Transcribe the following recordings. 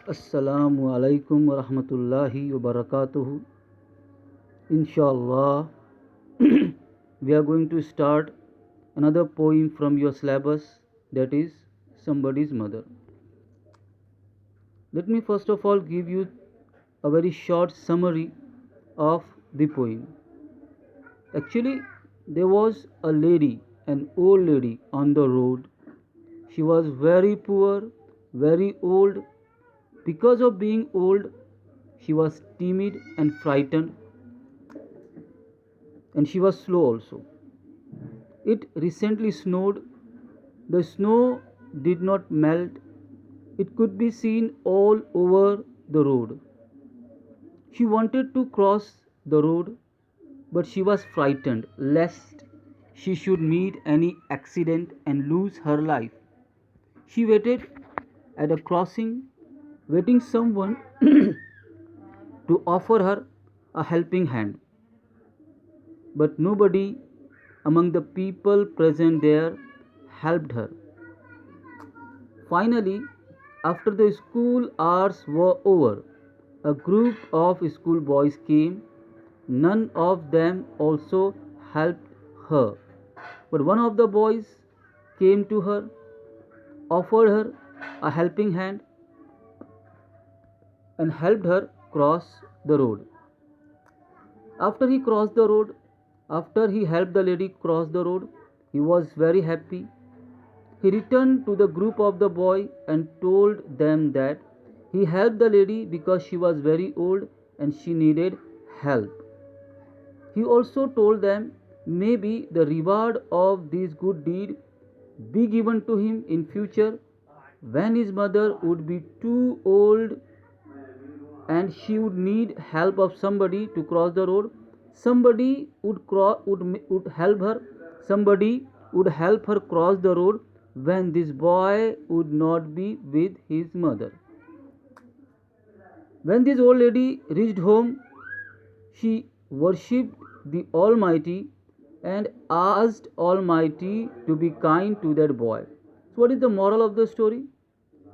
Assalamu alaikum wa rahmatullahi wa barakatuhu. Inshallah, we are going to start another poem from your syllabus, that is Somebody's Mother. Let me first of all give you a very short summary of the poem. Actually, there was a lady, an old lady on the road. She was very poor, very old. Because of being old, she was timid and frightened, and she was slow also. It recently snowed. The snow did not melt. It could be seen all over the road. She wanted to cross the road, but she was frightened lest she should meet any accident and lose her life. She waited at a crossing, waiting someone to offer her a helping hand. But nobody among the people present there helped her. Finally, after the school hours were over, a group of schoolboys came. None of them also helped her. But one of the boys came to her, offered her a helping hand, and helped her cross the road. After he crossed the road, after he helped the lady cross the road, he was very happy. He returned to the group of the boy and told them that he helped the lady because she was very old and she needed help. He also told them maybe the reward of this good deed be given to him in future when his mother would be too old and she would need help of somebody to cross the road. Somebody would help her. Somebody would help her cross the road when this boy would not be with his mother. When this old lady reached home, she worshipped the Almighty and asked Almighty to be kind to that boy. So, what is the moral of the story?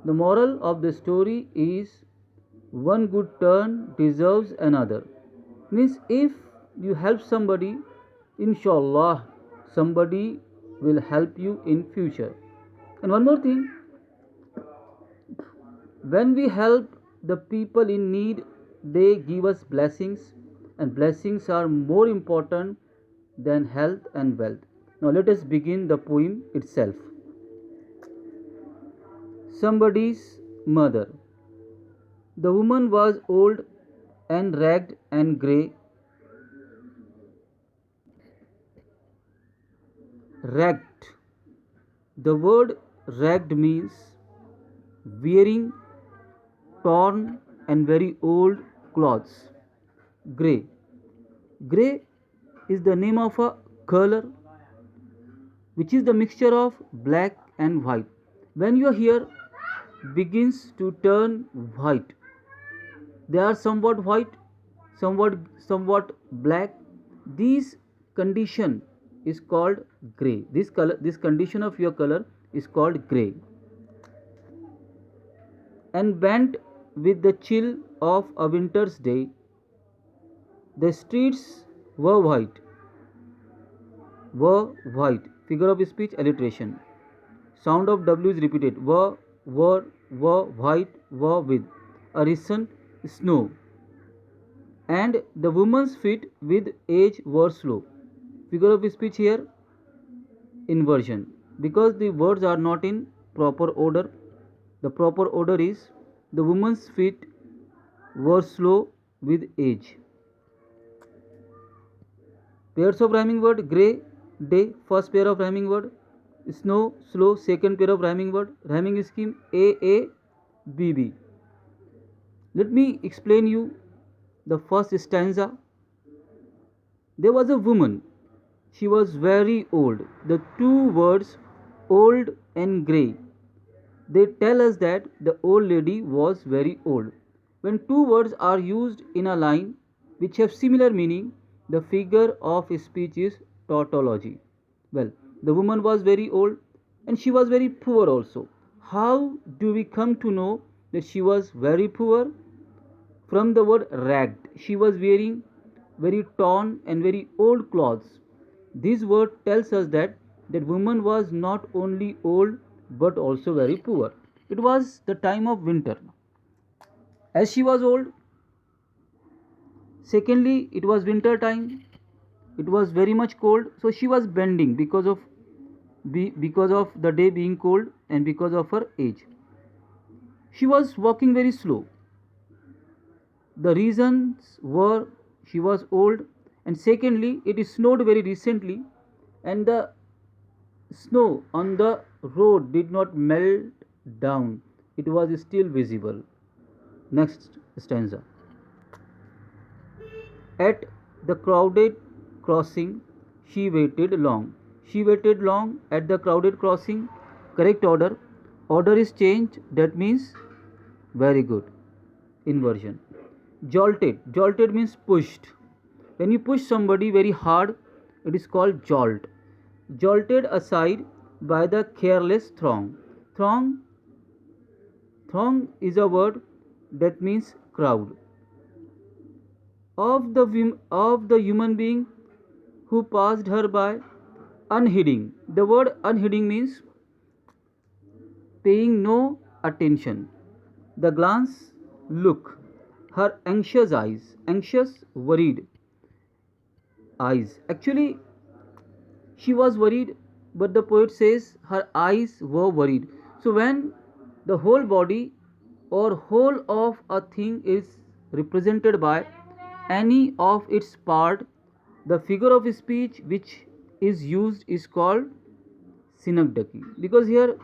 The moral of the story is one good turn deserves another. Means if you help somebody, inshallah, somebody will help you in future. And one more thing, when we help the people in need, they give us blessings, and blessings are more important than health and wealth. Now let us begin the poem itself. Somebody's mother. The woman was old and ragged and grey. Ragged. The word ragged means wearing torn and very old clothes. Grey. Grey is the name of a color which is the mixture of black and white. When your hair begins to turn white, they are somewhat white, somewhat black. This condition is called gray. This condition of your color is called gray. And bent with the chill of a winter's day, the streets were white. Were white. Figure of speech alliteration. Sound of W is repeated. Were white, were with a recent snow. And the woman's feet with age were slow. Figure of speech here inversion. Because the words are not in proper order, the proper order is the woman's feet were slow with age. Pairs of rhyming word grey, day, first pair of rhyming word, snow, slow, second pair of rhyming word, rhyming scheme AABB. Let me explain you the first stanza. There was a woman. She was very old. The two words old and grey, they tell us that the old lady was very old. When two words are used in a line which have similar meaning, the figure of speech is tautology. Well, the woman was very old and she was very poor also. How do we come to know that she was very poor? From the word ragged. She was wearing very torn and very old clothes. This word tells us that that woman was not only old but also very poor. It was the time of winter. As she was old, secondly, it was winter time. It was very much cold, so she was bending because of the day being cold and because of her age. She was walking very slow. The reasons were she was old, and secondly, it snowed very recently, and the snow on the road did not melt down, it was still visible. Next stanza. At the crowded crossing, she waited long. She waited long at the crowded crossing. Correct order. Order is changed. That means very good. Inversion. Jolted. Jolted means pushed. When you push somebody very hard, it is called jolt. Jolted aside by the careless throng. Throng. Throng is a word that means crowd. Of the human being who passed her by unheeding. The word unheeding means paying no attention. The glance, look, her anxious, worried eyes. Actually, she was worried, but the poet says her eyes were worried. So, when the whole body or whole of a thing is represented by any of its part, the figure of speech which is used is called synecdoche. Because here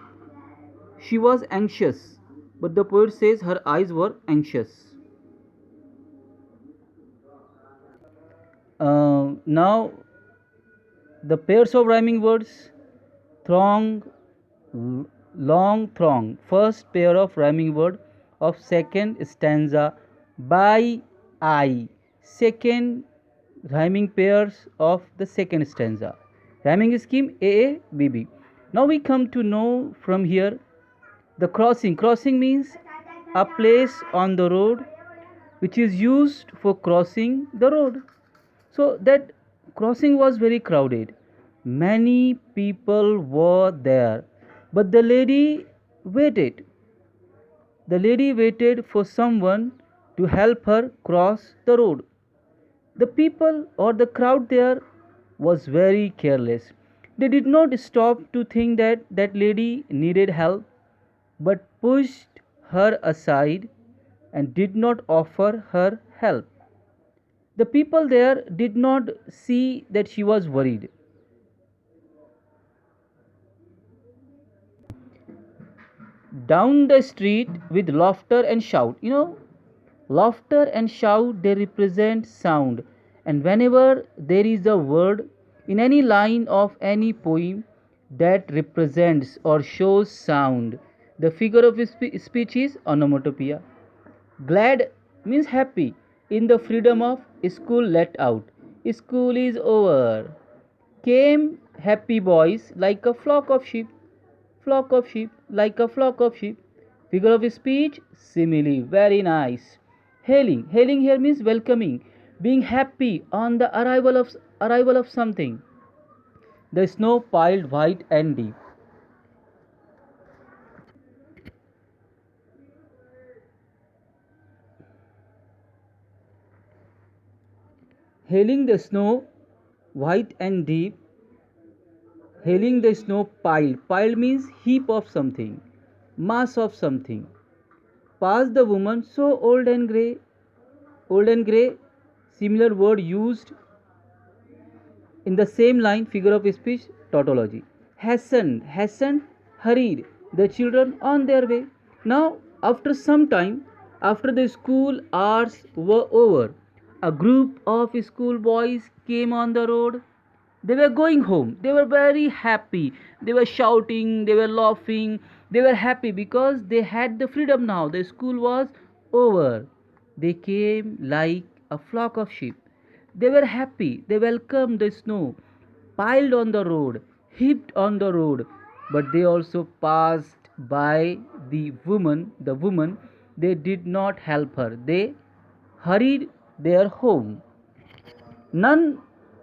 she was anxious, but the poet says her eyes were anxious. Now the pairs of rhyming words: throng, long throng. First pair of rhyming word of second stanza, by I. Second rhyming pairs of the second stanza. Rhyming scheme AABB. Now we come to know from here the crossing. Crossing means a place on the road which is used for crossing the road. So that crossing was very crowded. Many people were there, but the lady waited. The lady waited for someone to help her cross the road. The people or the crowd there was very careless. They did not stop to think that that lady needed help, but pushed her aside and did not offer her help. The people there did not see that she was worried. Down the street with laughter and shout. Laughter and shout, they represent sound. And whenever there is a word in any line of any poem that represents or shows sound, the figure of speech is onomatopoeia. Glad means happy in the freedom of school let out. School is over. Came happy boys like a flock of sheep, like a flock of sheep. Figure of speech, simile, very nice. Hailing here means welcoming, being happy on the arrival of something. The snow piled white and deep. Hailing the snow white and deep. Hailing the snow piled. Piled means heap of something, mass of something. Past the woman so old and grey. Old and grey, similar word used in the same line, figure of speech, tautology. Hastened, hurried the children on their way. Now, after some time, after the school hours were over, a group of schoolboys came on the road. They were going home. They were very happy. They were shouting, they were laughing, they were happy because they had the freedom now. The school was over. They came like a flock of sheep. They were happy. They welcomed the snow, piled on the road, heaped on the road, but they also passed by the woman They did not help her. They hurried their home. None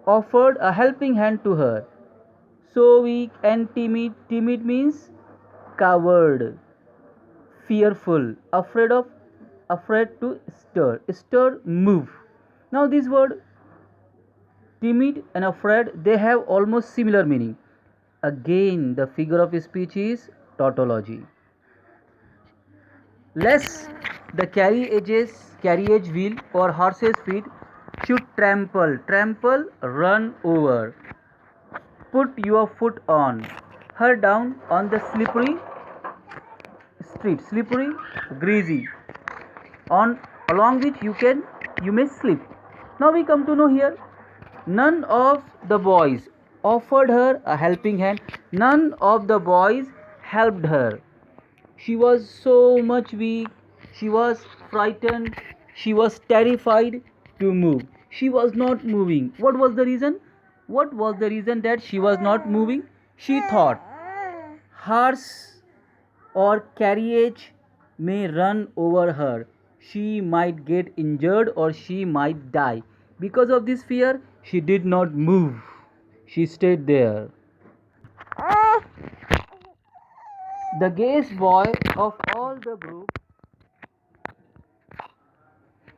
offered a helping hand to her. So weak and timid. Timid means coward, fearful, afraid to stir. Stir, move. Now this word timid and afraid, they have almost similar meaning. Again, the figure of speech is tautology. Lest the carriage wheel or horse's feet should trample, run over. Put your foot on, her down on the slippery street, slippery, greasy, on along which you may slip. Now we come to know here, none of the boys offered her a helping hand. None of the boys helped her. She was so much weak, she was frightened, she was terrified to move. She was not moving. What was the reason? What was the reason that she was not moving? She thought horse or carriage may run over her. She might get injured or she might die. Because of this fear, she did not move. She stayed there. The gayest boy of all the group,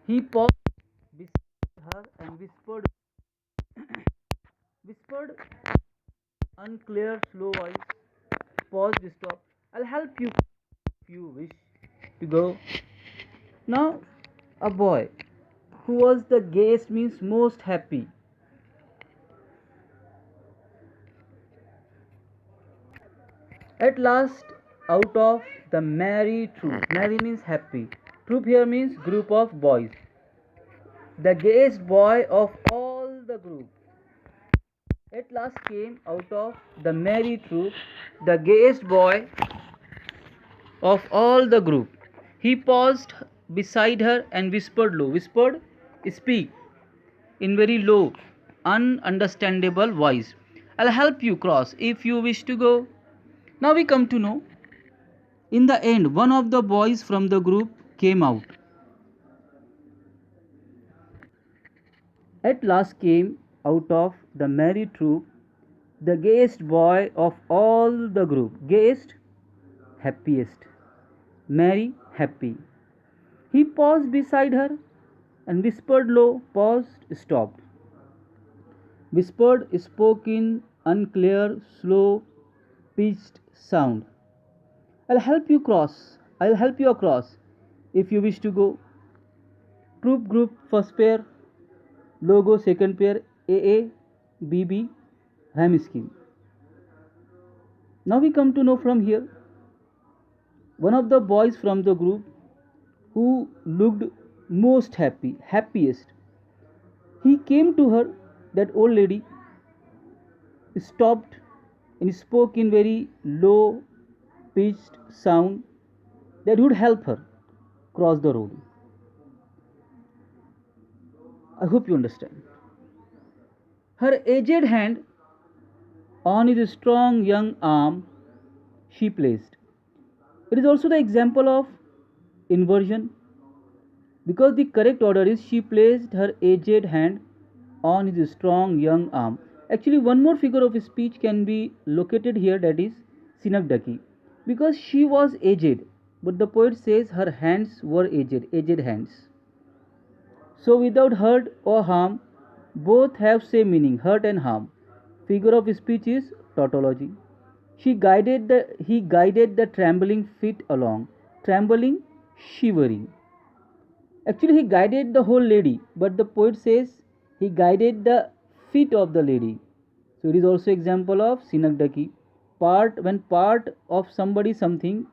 he paused beside her and whispered, unclear, slow voice. Paused, stop. I'll help you if you wish to go. Now, a boy who was the gayest means most happy. At last, out of the merry troop. Merry means happy. Troop here means group of boys. The gayest boy of all the group. At last came out of the merry troop, the gayest boy of all the group. He paused beside her and whispered low. Whispered, speak, in very low, ununderstandable voice. I'll help you cross if you wish to go. Now we come to know. In the end, one of the boys from the group came out. At last came out of the merry troop the gayest boy of all the group. Gayest, happiest. Merry, happy. He paused beside her and whispered low, paused, stopped. Whispered, spoke in unclear, slow, pitched sound. I'll help you cross. I'll help you across if you wish to go. Troop group first pair, logo second pair, AA, BB, ham scheme. Now we come to know from here, one of the boys from the group who looked most happy, happiest, he came to her, that old lady, stopped and spoke in very low pitched sound that would help her cross the road. I hope you understand. Her aged hand on his strong young arm she placed. It is also the example of inversion, because the correct order is she placed her aged hand on his strong young arm. Actually, one more figure of speech can be located here, that is synecdoche, because she was aged, but the poet says her hands were aged hands. So without hurt or harm, both have same meaning, hurt and harm. Figure of speech is tautology. He guided the trembling feet along, trembling, shivering. Actually, he guided the whole lady, but the poet says he guided the feet of the lady. So it is also example of synecdoche. When part of somebody something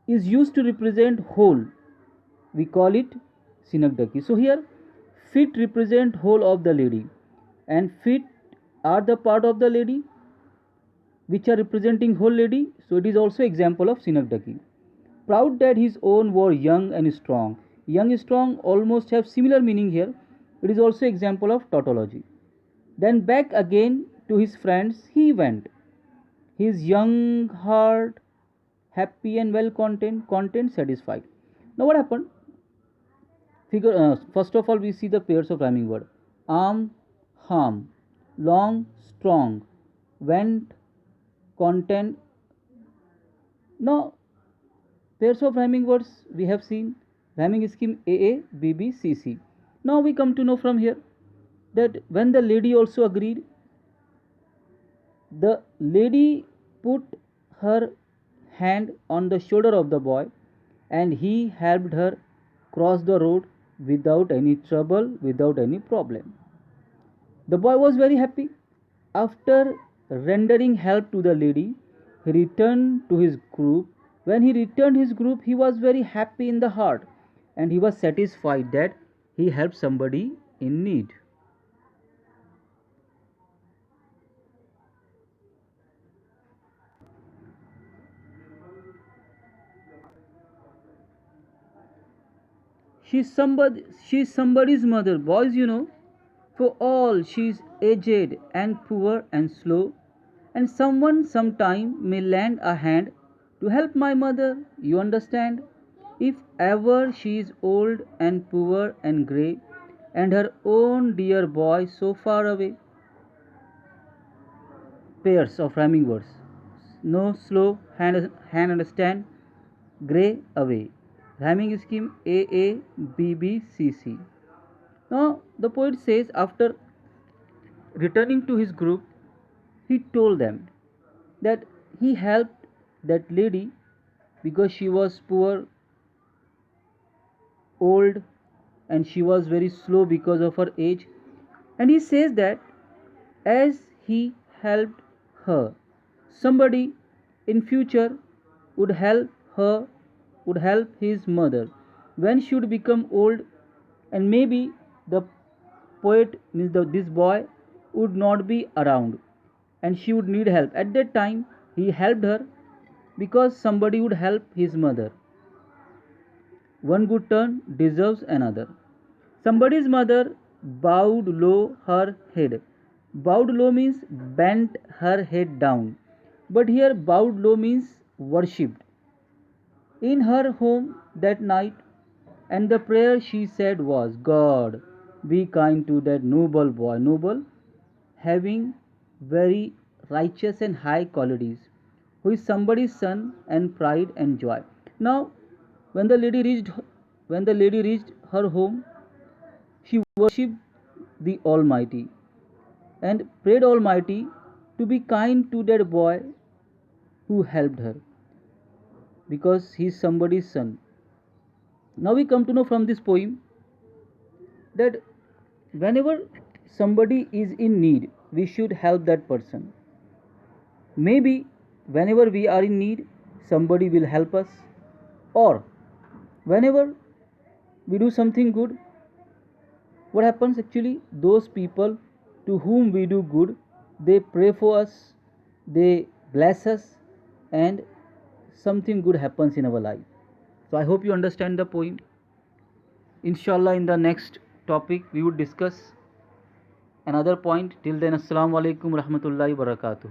is used to represent whole, we call it synecdoche. So here, feet represent whole of the lady, and feet are the part of the lady which are representing whole lady. So it is also example of synecdoche. Proud that his own were young and strong. Young and strong almost have similar meaning here. It is also example of tautology. Then back again to his friends he went. His young heart happy and well content satisfied. Now what happened? First of all, we see the pairs of rhyming word: arm, harm, long, strong, went, content. Now pairs of rhyming words we have seen, rhyming scheme AA, BB, CC. Now we come to know from here that when the lady also agreed, the lady put her hand on the shoulder of the boy and he helped her cross the road without any trouble, without any problem. The boy was very happy. After rendering help to the lady, he returned to his group. When he returned his group, he was very happy in the heart and he was satisfied that he helped somebody in need. She's somebody's mother, boys, For all she's aged and poor and slow, and someone sometime may lend a hand to help my mother, you understand? If ever she is old and poor and grey, and her own dear boy so far away. Pairs of rhyming words. No slow hand understand, grey away. Rhyming scheme AABBCC. Now the poet says after returning to his group, he told them that he helped that lady because she was poor, old, and she was very slow because of her age. And he says that as he helped her, somebody in future would help her, would help his mother when she would become old, and maybe the poet means this boy would not be around and she would need help. At that time, he helped her because somebody would help his mother. One good turn deserves another. Somebody's mother bowed low her head. Bowed low means bent her head down. But here bowed low means worshipped. In her home that night, and the prayer she said was, God, be kind to that noble boy. Noble, having very righteous and high qualities, who is somebody's son and pride and joy. Now, when the lady reached when the lady reached her home, she worshipped the Almighty and prayed Almighty to be kind to that boy who helped her because he is somebody's son. Now we come to know from this poem that whenever somebody is in need, we should help that person. Maybe whenever we are in need, somebody will help us, or whenever we do something good, what happens actually? Those people to whom we do good, they pray for us, they bless us, and something good happens in our life. So I hope you understand the poem. Inshallah, in the next topic, we would discuss another point. Till then, Assalamu alaikum rahmatullahi barakatuh.